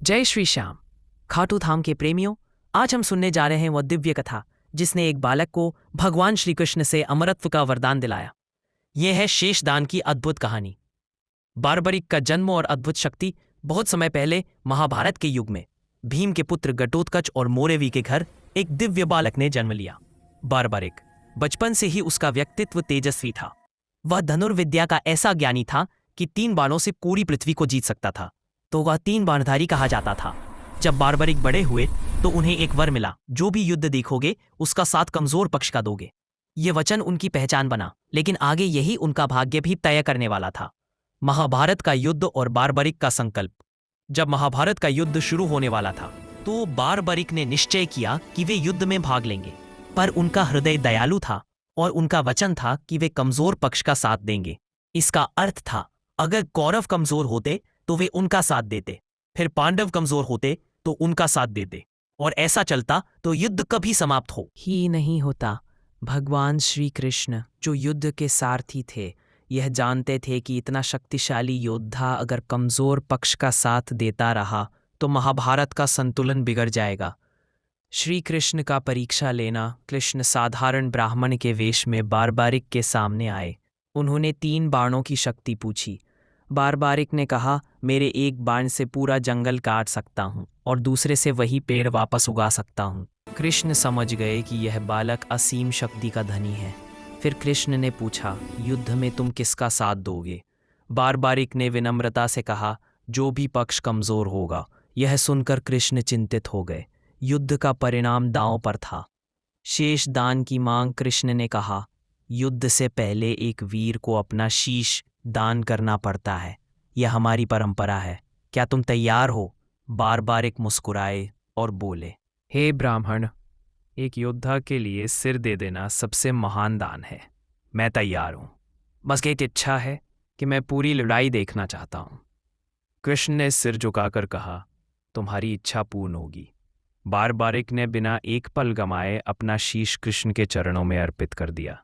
जय श्री श्याम। खाटू धाम के प्रेमियों, आज हम सुनने जा रहे हैं वह दिव्य कथा जिसने एक बालक को भगवान श्री कृष्ण से अमरत्व का वरदान दिलाया। यह है शेषदान की अद्भुत कहानी। बारबरिक का जन्म और अद्भुत शक्ति बहुत समय पहले महाभारत के युग में भीम के पुत्र घटोत्कच और मोरेवी के घर एक दिव्य बालक ने जन्म लिया। बारबरिक बचपन से ही उसका व्यक्तित्व तेजस्वी था। वह धनुर्विद्या का ऐसा ज्ञानी था कि 3 बाणों से पूरी पृथ्वी को जीत सकता था, तो वह 3 बाणधारी कहा जाता था। जब बारबरिक बड़े हुए तो उन्हें एक वर मिला, जो भी युद्ध देखोगे उसका साथ कमजोर पक्ष का दोगे। ये वचन उनकी पहचान बना, लेकिन आगे यही उनका भाग्य भी तय करने वाला था। महाभारत का युद्ध और बारबरिक का संकल्प। जब महाभारत का युद्ध शुरू होने वाला था तो बारबरिक ने निश्चय किया कि वे युद्ध में भाग लेंगे, पर उनका हृदय दयालु था और उनका वचन था कि वे कमजोर पक्ष का साथ देंगे। इसका अर्थ था, अगर कौरव कमजोर होते तो वे उनका साथ देते, फिर पांडव कमजोर होते तो उनका साथ देते, और ऐसा चलता तो युद्ध कभी समाप्त हो ही नहीं होता। भगवान श्री कृष्ण, जो युद्ध के सारथी थे, यह जानते थे कि इतना शक्तिशाली योद्धा अगर कमजोर पक्ष का साथ देता रहा तो महाभारत का संतुलन बिगड़ जाएगा। श्री कृष्ण का परीक्षा लेना। कृष्ण साधारण ब्राह्मण के वेश में बारबरिक के सामने आए। उन्होंने 3 बाणों की शक्ति पूछी। बारबरिक ने कहा, मेरे एक बाण से पूरा जंगल काट सकता हूँ और दूसरे से वही पेड़ वापस उगा सकता हूँ। कृष्ण समझ गए कि यह बालक असीम शक्ति का धनी है। फिर कृष्ण ने पूछा, युद्ध में तुम किसका साथ दोगे? बारबरिक ने विनम्रता से कहा, जो भी पक्ष कमजोर होगा। यह सुनकर कृष्ण चिंतित हो गए। युद्ध का परिणाम दांव पर था। शेष दान की मांग। कृष्ण ने कहा, युद्ध से पहले एक वीर को अपना शीश दान करना पड़ता है, यह हमारी परंपरा है। क्या तुम तैयार हो? बारबरिक मुस्कुराए और बोले, हे ब्राह्मण, एक योद्धा के लिए सिर दे देना सबसे महान दान है। मैं तैयार हूं। बस एक इच्छा है कि मैं पूरी लड़ाई देखना चाहता हूं। कृष्ण ने सिर झुकाकर कहा, तुम्हारी इच्छा पूर्ण होगी। बारबरिक ने बिना एक पल गमाए अपना शीश कृष्ण के चरणों में अर्पित कर दिया।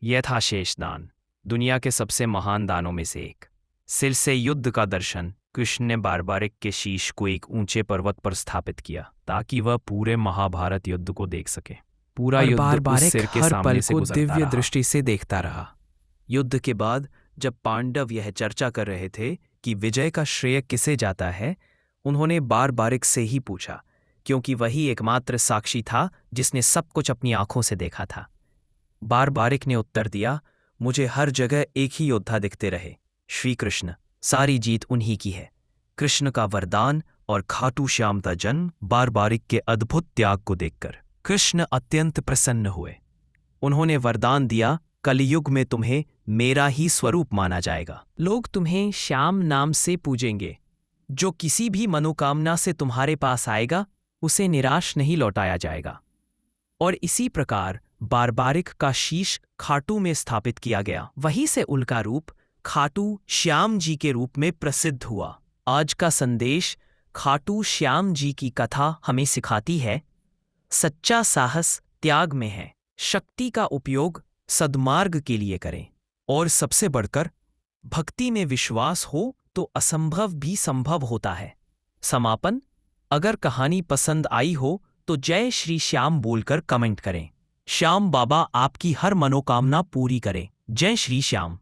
यह था शेषदान, दुनिया के सबसे महान दानों में से एक। सिर से युद्ध का दर्शन। कृष्ण ने बारबरिक के शीश को एक ऊंचे पर्वत पर स्थापित किया ताकि वह पूरे महाभारत युद्ध को देख सके। पूरा युद्ध उस सिर के सामने से गुजरता रहा। दिव्य दृष्टि से देखता रहा। युद्ध के बाद जब पांडव यह चर्चा कर रहे थे कि विजय का श्रेय किसे जाता है, उन्होंने बारबरिक से ही पूछा, क्योंकि वही एकमात्र साक्षी था जिसने सब कुछ अपनी आंखों से देखा था। बारबरिक ने उत्तर दिया, मुझे हर जगह एक ही योद्धा दिखते रहे, श्री कृष्ण। सारी जीत उन्हीं की है। कृष्ण का वरदान और खाटू श्याम का जन्म। बारबरिक के अद्भुत त्याग को देखकर कृष्ण अत्यंत प्रसन्न हुए। उन्होंने वरदान दिया, कलयुग में तुम्हें मेरा ही स्वरूप माना जाएगा। लोग तुम्हें श्याम नाम से पूजेंगे। जो किसी भी मनोकामना से तुम्हारे पास आएगा उसे निराश नहीं लौटाया जाएगा। और इसी प्रकार बारबरिक का शीश खाटू में स्थापित किया गया। वहीं से उनका रूप खाटू श्याम जी के रूप में प्रसिद्ध हुआ। आज का संदेश खाटू श्याम जी की कथा हमें सिखाती है, सच्चा साहस त्याग में है। शक्ति का उपयोग सद्मार्ग के लिए करें, और सबसे बढ़कर भक्ति में विश्वास हो तो असंभव भी संभव होता है। समापन। अगर कहानी पसंद आई हो तो जय श्री श्याम बोलकर कमेंट करें। श्याम बाबा आपकी हर मनोकामना पूरी करें। जय श्री श्याम।